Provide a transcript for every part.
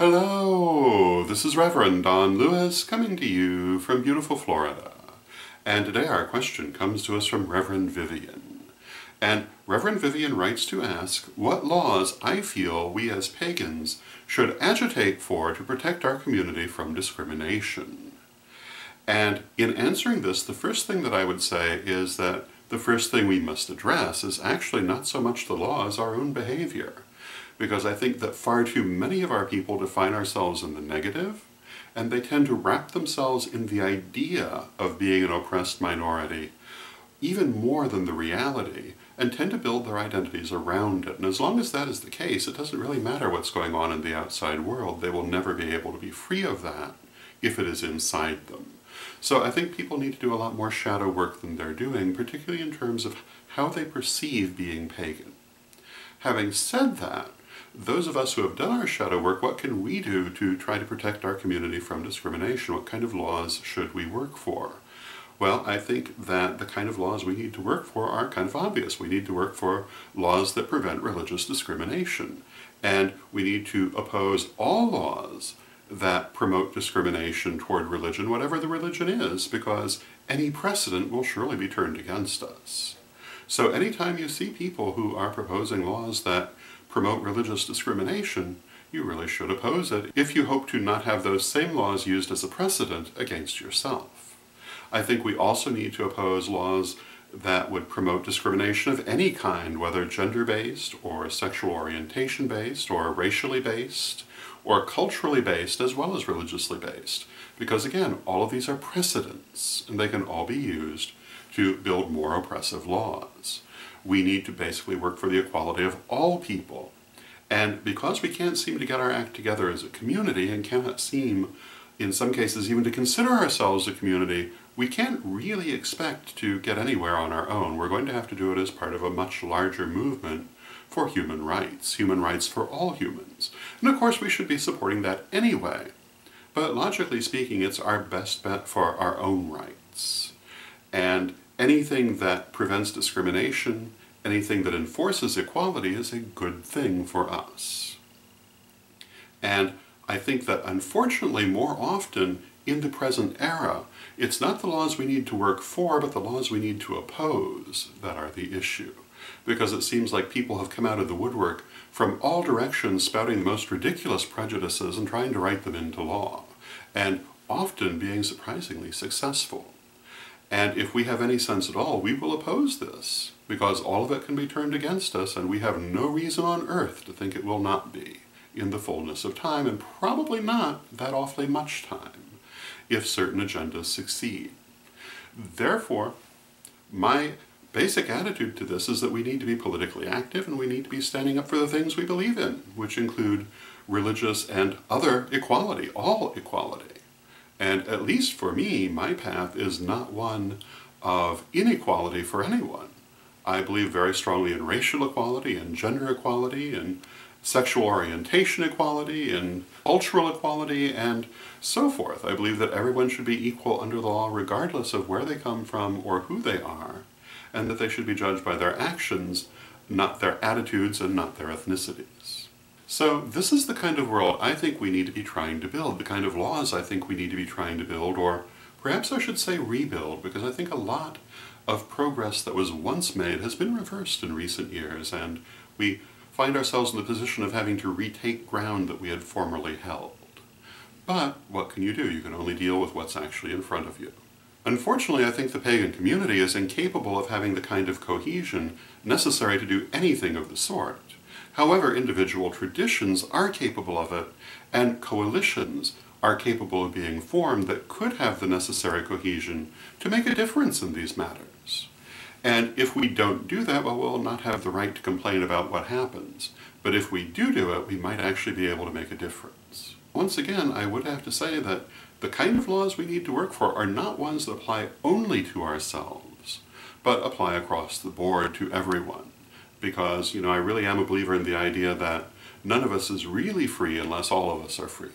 Hello, this is Reverend Don Lewis coming to you from beautiful Florida. And today our question comes to us from Reverend Vivian. And Reverend Vivian writes to ask what laws I feel we as pagans should agitate for to protect our community from discrimination. And in answering this, the first thing that I would say is that the first thing we must address is actually not so much the law as our own behavior. Because I think that far too many of our people define ourselves in the negative, and they tend to wrap themselves in the idea of being an oppressed minority even more than the reality, and tend to build their identities around it. And as long as that is the case, it doesn't really matter what's going on in the outside world. They will never be able to be free of that if it is inside them. So I think people need to do a lot more shadow work than they're doing, particularly in terms of how they perceive being pagan. Having said that, those of us who have done our shadow work, what can we do to try to protect our community from discrimination? What kind of laws should we work for? Well, I think that the kind of laws we need to work for are kind of obvious. We need to work for laws that prevent religious discrimination. And we need to oppose all laws that promote discrimination toward religion, whatever the religion is, because any precedent will surely be turned against us. So anytime you see people who are proposing laws that promote religious discrimination, you really should oppose it if you hope to not have those same laws used as a precedent against yourself. I think we also need to oppose laws that would promote discrimination of any kind, whether gender-based or sexual orientation-based or racially based or culturally based as well as religiously based. Because again, all of these are precedents and they can all be used to build more oppressive laws. We need to basically work for the equality of all people. And because we can't seem to get our act together as a community and cannot seem, in some cases, even to consider ourselves a community, we can't really expect to get anywhere on our own. We're going to have to do it as part of a much larger movement for human rights for all humans. And of course we should be supporting that anyway. But logically speaking, it's our best bet for our own rights. And anything that prevents discrimination, anything that enforces equality is a good thing for us. And I think that unfortunately more often in the present era, it's not the laws we need to work for, but the laws we need to oppose that are the issue. Because it seems like people have come out of the woodwork from all directions spouting the most ridiculous prejudices and trying to write them into law, and often being surprisingly successful. And if we have any sense at all, we will oppose this, because all of it can be turned against us, and we have no reason on earth to think it will not be in the fullness of time, and probably not that awfully much time, if certain agendas succeed. Therefore, my basic attitude to this is that we need to be politically active, and we need to be standing up for the things we believe in, which include religious and other equality, all equality. And at least for me, my path is not one of inequality for anyone. I believe very strongly in racial equality, and gender equality, and sexual orientation equality, and cultural equality, and so forth. I believe that everyone should be equal under the law regardless of where they come from or who they are, and that they should be judged by their actions, not their attitudes and not their ethnicities. So this is the kind of world I think we need to be trying to build, the kind of laws I think we need to be trying to build, or perhaps I should say rebuild, because I think a lot of progress that was once made has been reversed in recent years, and we find ourselves in the position of having to retake ground that we had formerly held. But what can you do? You can only deal with what's actually in front of you. Unfortunately, I think the pagan community is incapable of having the kind of cohesion necessary to do anything of the sort. However, individual traditions are capable of it, and coalitions are capable of being formed that could have the necessary cohesion to make a difference in these matters. And if we don't do that, well, we'll not have the right to complain about what happens. But if we do it, we might actually be able to make a difference. Once again, I would have to say that the kind of laws we need to work for are not ones that apply only to ourselves, but apply across the board to everyone. Because, I really am a believer in the idea that none of us is really free unless all of us are free.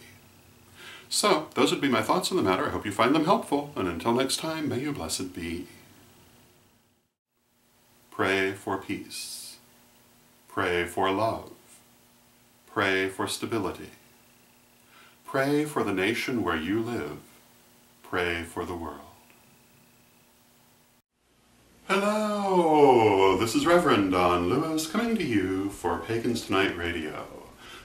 So, those would be my thoughts on the matter. I hope you find them helpful, and until next time, may you blessed be. Pray for peace. Pray for love. Pray for stability. Pray for the nation where you live. Pray for the world. Hello, this is Reverend Don Lewis coming to you for Pagans Tonight Radio.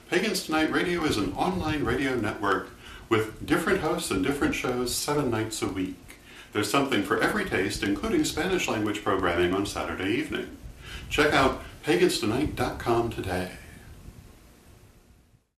Pagans Tonight Radio is an online radio network with different hosts and different shows 7 nights a week. There's something for every taste, including Spanish language programming on Saturday evening. Check out paganstonight.com today.